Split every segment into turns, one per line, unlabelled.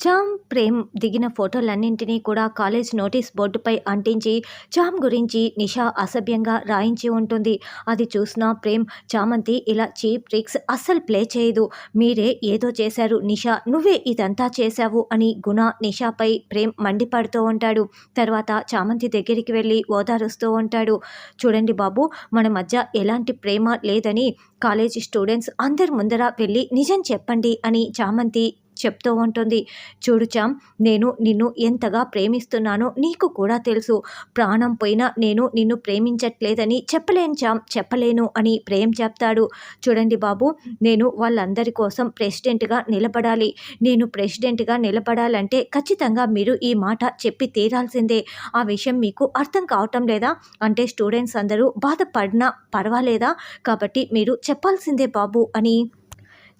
చామ్, ప్రేమ్ దిగిన ఫోటోలన్నింటినీ కూడా college notice బోర్డుపై అంటించి చామ్ గురించి నిషా అసభ్యంగా రాయించి ఉంటుంది. అది చూసిన ప్రేమ్, చామంతి ఇలా చీప్ ట్రిక్స్ అస్సలు ప్లే చేయదు. మీరే ఏదో చేశారు నిషా, నువ్వే ఇదంతా చేశావు అని గుణ నిషాపై ప్రేమ్ మండిపడుతూ ఉంటాడు. తర్వాత చామంతి దగ్గరికి వెళ్ళి ఓదారుస్తూ ఉంటాడు. చూడండి బాబు, మన మధ్య ఎలాంటి ప్రేమ లేదని కాలేజీ స్టూడెంట్స్ అందరి ముందర వెళ్ళి నిజం చెప్పండి అని చామంతి చెప్తూ ఉంటుంది. చూడు చామ్, నేను నిన్ను ఎంతగా ప్రేమిస్తున్నానో నీకు కూడా తెలుసు. ప్రాణం పోయినా నేను నిన్ను ప్రేమించట్లేదని చెప్పలేను చామ్, చెప్పలేను అని ప్రేమ్ చెప్తాడు. చూడండి బాబు, నేను వాళ్ళందరి కోసం ప్రెసిడెంట్గా నిలబడాలి. నేను ప్రెసిడెంట్గా నిలబడాలంటే ఖచ్చితంగా మీరు ఈ మాట చెప్పి తీరాల్సిందే. ఆ విషయం మీకు అర్థం కావటం లేదా? అంటే స్టూడెంట్స్ అందరూ బాధపడినా పర్వాలేదా? కాబట్టి మీరు చెప్పాల్సిందే బాబు అని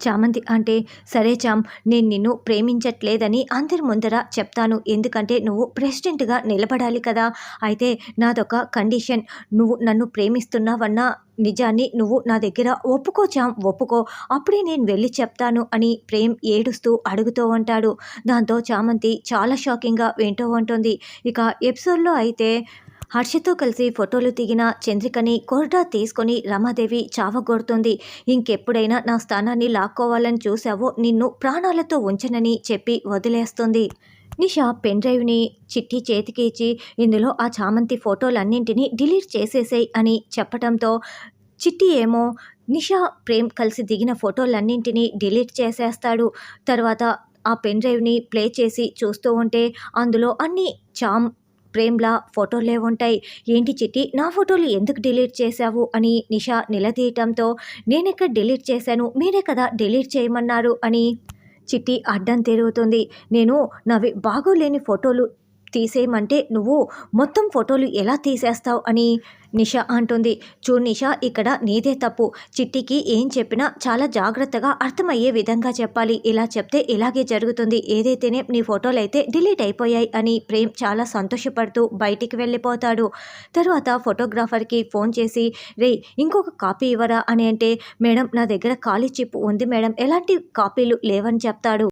చామంతి అంటే, సరే చామ్, నేను నిన్ను ప్రేమించట్లేదని అందరి ముందర చెప్తాను. ఎందుకంటే నువ్వు ప్రెసిడెంట్గా నిలబడాలి కదా. అయితే నాదొక కండిషన్. నువ్వు నన్ను ప్రేమిస్తున్నావన్న నిజాన్ని నువ్వు నా దగ్గర ఒప్పుకో చామ్, ఒప్పుకో. అప్పుడే నేను వెళ్ళి చెప్తాను అని ప్రేమ్ ఏడుస్తూ అడుగుతూ ఉంటాడు. దాంతో చామంతి చాలా షాకింగ్గా వింటూ ఉంటుంది. ఇక ఎపిసోడ్లో అయితే హర్షతో కలిసి ఫోటోలు దిగిన చంద్రికని కోర్డా తీసుకొని రమాదేవి చావగొడుతుంది. ఇంకెప్పుడైనా నా స్థానాన్ని లాక్కోవాలని చూసావో నిన్ను ప్రాణాలతో ఉంచనని చెప్పి వదిలేస్తుంది. నిషా పెన్ డ్రైవ్ని చిట్టి చేతికి ఇచ్చి, ఇందులో ఆ చామంతి ఫోటోలన్నింటినీ డిలీట్ చేసేసేయ్ అని చెప్పడంతో చిట్టి ఏమో నిషా ప్రేమ్ కలిసి దిగిన ఫోటోలన్నింటినీ డిలీట్ చేసేస్తాడు. తర్వాత ఆ పెన్ డ్రైవ్ని ప్లే చేసి చూస్తూ ఉంటే అందులో అన్ని చామ్, ప్రేమ్లా ఫోటోలే ఉంటాయి. ఏంటి చిట్టి, నా ఫోటోలు ఎందుకు డిలీట్ చేశావు అని నిషా నిలదీయటంతో, నేనెక్కడ డిలీట్ చేశాను, మీరే కదా డిలీట్ చేయమన్నారు అని చిట్టి అడ్డం తిరుగుతుంది. నేను నావి బాగోలేని ఫోటోలు తీసేయమంటే నువ్వు మొత్తం ఫోటోలు ఎలా తీసేస్తావు అని నిషా అంటుంది. చూడు నిషా, ఇక్కడ నీదే తప్పు. చిట్టికి ఏం చెప్పినా చాలా జాగ్రత్తగా అర్థమయ్యే విధంగా చెప్పాలి. ఇలా చెప్తే ఇలాగే జరుగుతుంది. ఏదైతేనే నీ ఫోటోలు అయితే డిలీట్ అయిపోయాయి అని ప్రేమ్ చాలా సంతోషపడుతూ బయటికి వెళ్ళిపోతాడు. తర్వాత ఫోటోగ్రాఫర్కి ఫోన్ చేసి, రే ఇంకొక కాపీ ఇవ్వరా అని అంటే, మేడం నా దగ్గర ఖాళీ చిప్ ఉంది మేడం, ఎలాంటి కాపీలు లేవని చెప్తాడు.